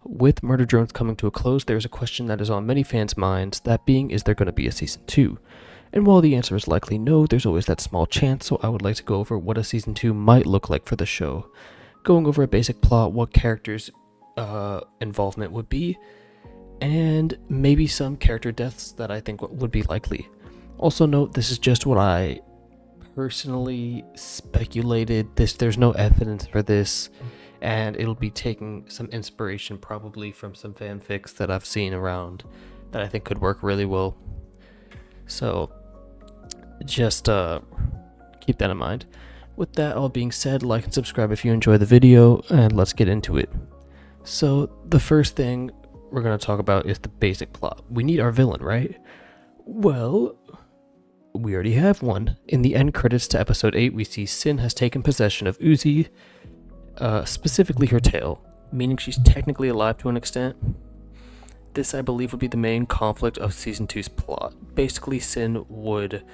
With Murder Drones coming to a close, there is a question that is on many fans' minds, that being, is there going to be a Season 2? And while the answer is likely no, there's always that small chance, so I would like to go over what a Season 2 might look like for the show. Going over a basic plot, what characters' involvement would be, and maybe some character deaths that I think would be likely. Also note, this is just what I personally speculated. There's no evidence for this, and it'll be taking some inspiration probably from some fanfics that I've seen around that I think could work really well. So just keep that in mind. With that all being said, like and subscribe if you enjoy the video, and let's get into it. So the first thing we're going to talk about is the basic plot. We need our villain, right? Well, we already have one. In the end credits to episode 8, we see Sin has taken possession of Uzi, specifically her tail, meaning she's technically alive to an extent. This, I believe, would be the main conflict of Season 2's plot. Basically, Sin would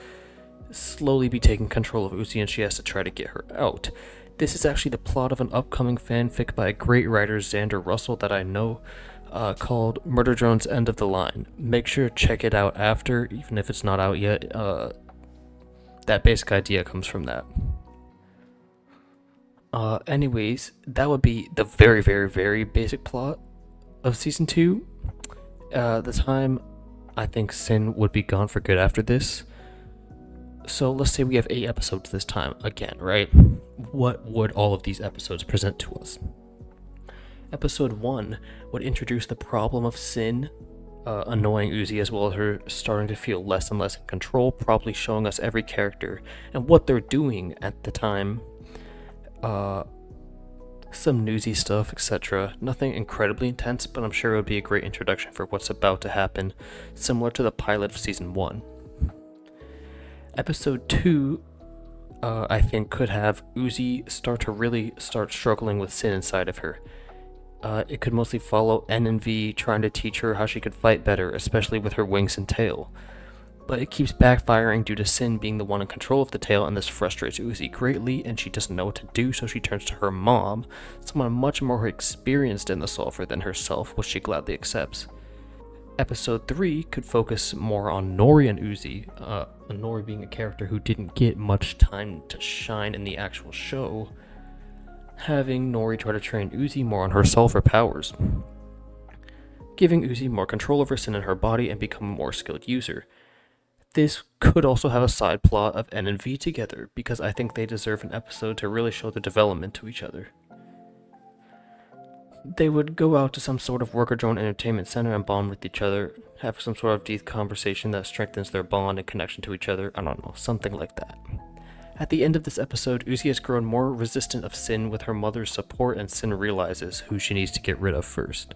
slowly be taking control of Uzi and she has to try to get her out. This is actually the plot of an upcoming fanfic by a great writer, Xander Russell, that I know, called Murder Drones End of the Line. Make sure to check it out after, even if it's not out yet. That basic idea comes from that. Anyways, that would be the very, very, very basic plot of Season 2. The time I think Sin would be gone for good after this. So let's say we have 8 episodes this time again, right? What would all of these episodes present to us? Episode 1 would introduce the problem of Sin annoying Uzi, as well as her starting to feel less and less in control, probably showing us every character and what they're doing at the time. Some newsy stuff, etc. Nothing incredibly intense, but I'm sure it would be a great introduction for what's about to happen, similar to the pilot of Season 1. Episode 2, I think, could have Uzi start struggling with Sin inside of her. It could mostly follow N and V trying to teach her how she could fight better, especially with her wings and tail. But it keeps backfiring due to Sin being the one in control of the tail, and this frustrates Uzi greatly, and she doesn't know what to do, so she turns to her mom, someone much more experienced in the sulfur than herself, which she gladly accepts. Episode 3 could focus more on Nori and Uzi, Nori being a character who didn't get much time to shine in the actual show, having Nori try to train Uzi more on her sulfur powers, giving Uzi more control over Sin in her body and become a more skilled user. This could also have a side plot of N and V together, because I think they deserve an episode to really show their development to each other. They would go out to some sort of worker drone entertainment center and bond with each other, have some sort of deep conversation that strengthens their bond and connection to each other, I don't know, something like that. At the end of this episode, Uzi has grown more resistant of Sin with her mother's support, and Sin realizes who she needs to get rid of first.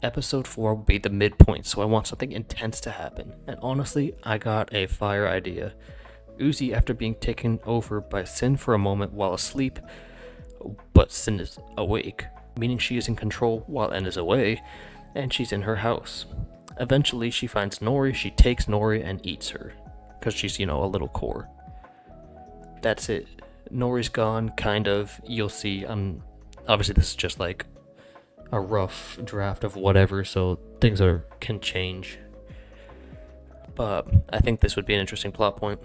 Episode 4 will be the midpoint, so I want something intense to happen, and honestly, I got a fire idea. Uzi, after being taken over by Sin for a moment while asleep, but Sin is awake, meaning she is in control while N is away, and she's in her house. Eventually, she finds Nori, she takes Nori and eats her, because she's, a little core. That's it. Nori's gone, kind of. You'll see. Obviously, this is just like a rough draft of whatever, so things can change. But I think this would be an interesting plot point.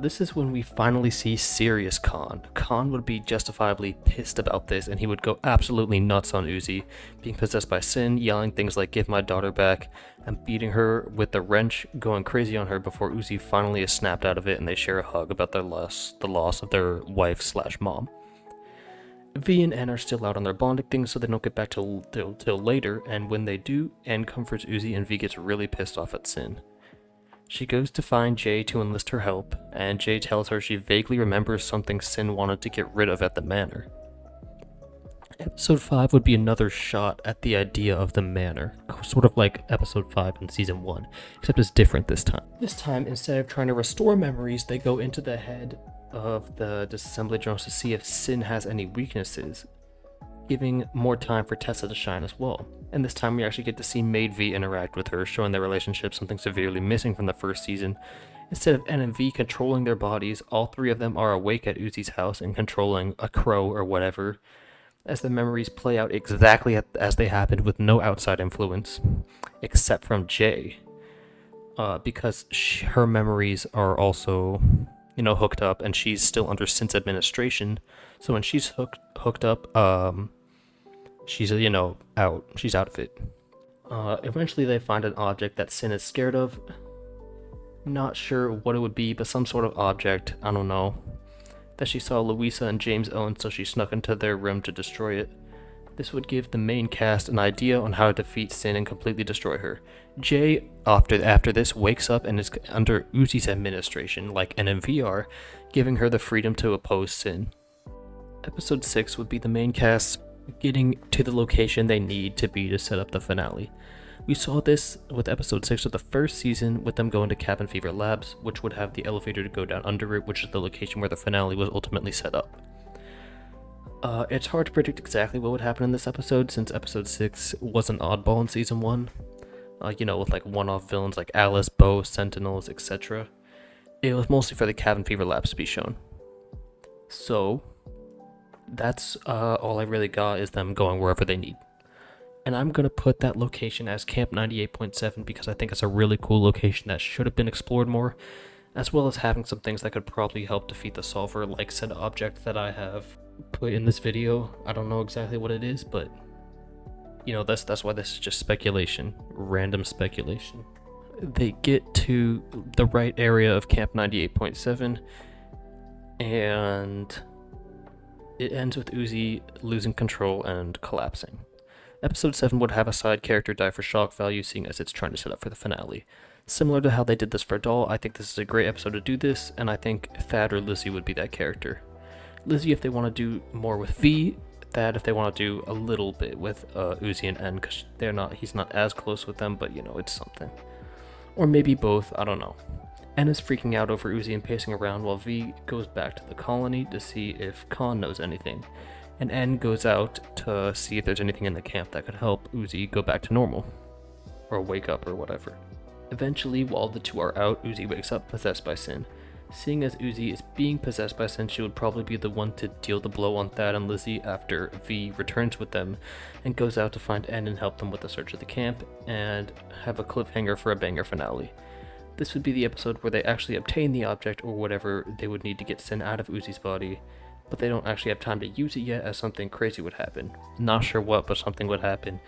This is when we finally see serious Khan. Khan would be justifiably pissed about this, and he would go absolutely nuts on Uzi, being possessed by Sin, yelling things like "give my daughter back," and beating her with the wrench, going crazy on her before Uzi finally is snapped out of it and they share a hug about the loss of their wife/mom. V and N are still out on their bonding things, so they don't get back till later, and when they do, N comforts Uzi and V gets really pissed off at Sin. She goes to find Jay to enlist her help, and Jay tells her she vaguely remembers something Sin wanted to get rid of at the manor. Episode 5 would be another shot at the idea of the manor, sort of like episode 5 in season 1, except it's different this time. This time, instead of trying to restore memories, they go into the head of the disassembly drones to see if Sin has any weaknesses, giving more time for Tessa to shine as well. And this time we actually get to see Maid V interact with her, showing their relationship something severely missing from the first season. Instead of N and V controlling their bodies, all three of them are awake at Uzi's house and controlling a crow or whatever, as the memories play out exactly as they happened with no outside influence, except from Jay, because her memories are also, hooked up, and she's still under Sin's administration. So when she's hooked up, she's out. She's out of it. Eventually, they find an object that Sin is scared of. Not sure what it would be, but some sort of object. I don't know. That she saw Louisa and James own, so she snuck into their room to destroy it. This would give the main cast an idea on how to defeat Sin and completely destroy her. Jay, after this, wakes up and is under Uzi's administration, like an MVR, giving her the freedom to oppose Sin. Episode 6 would be the main cast getting to the location they need to be to set up the finale. We saw this with episode 6 of the first season, with them going to Cabin Fever Labs, which would have the elevator to go down under it, which is the location where the finale was ultimately set up. It's hard to predict exactly what would happen in this episode, since episode 6 was an oddball in season 1. With like one-off villains like Alice, Bo, Sentinels, etc. It was mostly for the Cabin Fever Labs to be shown. So, that's all I really got, is them going wherever they need. And I'm going to put that location as Camp 98.7 because I think it's a really cool location that should have been explored more, as well as having some things that could probably help defeat the solver, like said object that I have put in this video. I don't know exactly what it is, but that's why this is just speculation, random speculation. They get to the right area of Camp 98.7, and it ends with Uzi losing control and collapsing. Episode 7 would have a side character die for shock value, seeing as it's trying to set up for the finale. Similar to how they did this for Doll, I think this is a great episode to do this, and I think Thad or Lizzie would be that character. Lizzie if they want to do more with V, Thad if they want to do a little bit with Uzi and N, because he's not as close with them, but it's something. Or maybe both, I don't know. N is freaking out over Uzi and pacing around, while V goes back to the colony to see if Khan knows anything. And N goes out to see if there's anything in the camp that could help Uzi go back to normal. Or wake up or whatever. Eventually, while the two are out, Uzi wakes up possessed by Sin. Seeing as Uzi is being possessed by Sin, she would probably be the one to deal the blow on Thad and Lizzie after V returns with them and goes out to find N and help them with the search of the camp and have a cliffhanger for a banger finale. This would be the episode where they actually obtain the object or whatever they would need to get Sin out of Uzi's body, but they don't actually have time to use it yet, as something crazy would happen. Not sure what, but something would happen,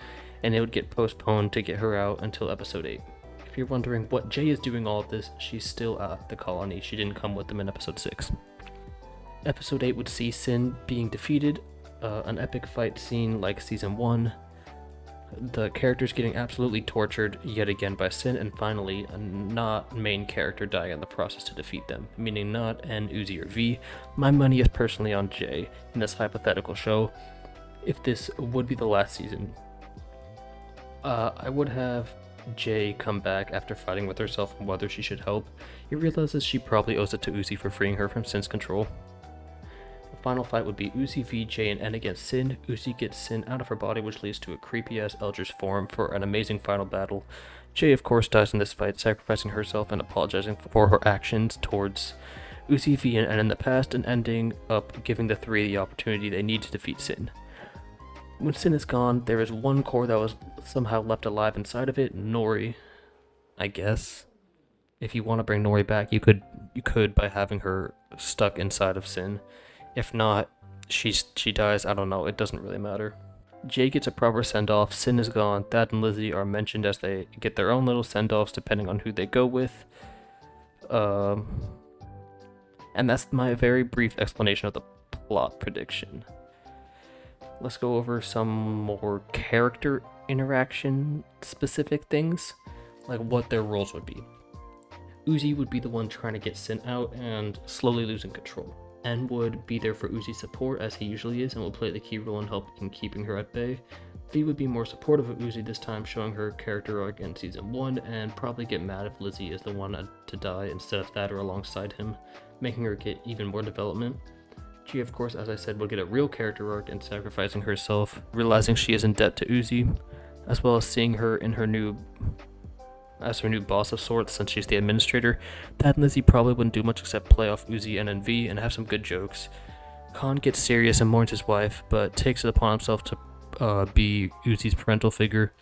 and it would get postponed to get her out until episode 8. If you're wondering what Jay is doing all of this, she's still at the colony. She didn't come with them in episode 6. Episode 8 would see Sin being defeated, an epic fight scene like season 1, the characters getting absolutely tortured yet again by Sin, and finally a not main character dying in the process to defeat them, meaning not N, Uzi, or V. My money is personally on Jay in this hypothetical show, if this would be the last season. I would have Jay come back after fighting with herself on whether she should help. He realizes she probably owes it to Uzi for freeing her from Sin's control. The final fight would be Uzi v Jay and N against Sin. Uzi gets Sin out of her body, which leads to a creepy-ass Eldritch form for an amazing final battle. Jay, of course, dies in this fight, sacrificing herself and apologizing for her actions towards Uzi v and N in the past, and ending up giving the three the opportunity they need to defeat Sin. When Sin is gone, there is one core that was somehow left alive inside of it, Nori, I guess. If you want to bring Nori back, you could by having her stuck inside of Sin. If not, she dies, I don't know, it doesn't really matter. Jay gets a proper send-off, Sin is gone, Thad and Lizzie are mentioned as they get their own little send-offs depending on who they go with. And that's my very brief explanation of the plot prediction. Let's go over some more character interaction specific things, like what their roles would be. Uzi would be the one trying to get Sin out and slowly losing control. N would be there for Uzi's support, as he usually is, and will play the key role in keeping her at bay. V would be more supportive of Uzi this time, showing her character arc in season 1, and probably get mad if Lizzie is the one to die instead of Thad or alongside him, making her get even more development. G, of course, as I said, would get a real character arc in sacrificing herself, realizing she is in debt to Uzi, as well as seeing her in her new boss of sorts, since she's the administrator. Thad and Lizzie probably wouldn't do much except play off Uzi and NV and have some good jokes. Khan gets serious and mourns his wife, but takes it upon himself to be Uzi's parental figure.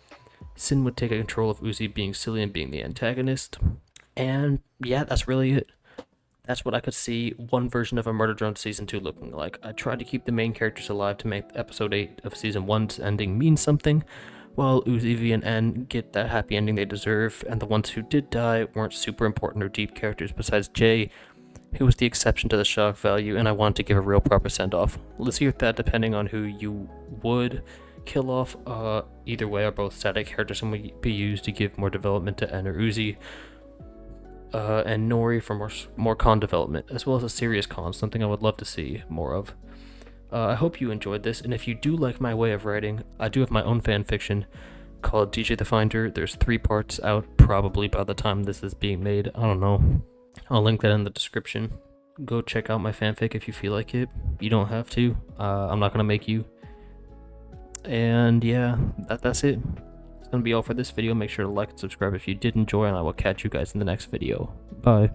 Sin would take control of Uzi being silly and being the antagonist. And yeah, that's really it. That's what I could see one version of a Murder Drone Season 2 looking like. I tried to keep the main characters alive to make Episode 8 of Season 1's ending mean something, while Uzi, V, and N get that happy ending they deserve, and the ones who did die weren't super important or deep characters besides Jay, who was the exception to the shock value, and I wanted to give a real proper send-off. Let's hear that depending on who you would kill off. Either way are both static characters and will be used to give more development to N or Uzi. And Nori for more con development, as well as a serious con, something I would love to see more of. I hope you enjoyed this, and if you do like my way of writing, I do have my own fan fiction called DJ the Finder. There's 3 parts out, probably by the time this is being made. I don't know. I'll link that in the description. Go check out my fanfic if you feel like it. You don't have to. I'm not gonna make you. And yeah, that's it. It's gonna be all for this video. Make sure to like and subscribe if you did enjoy, and I will catch you guys in the next video. Bye.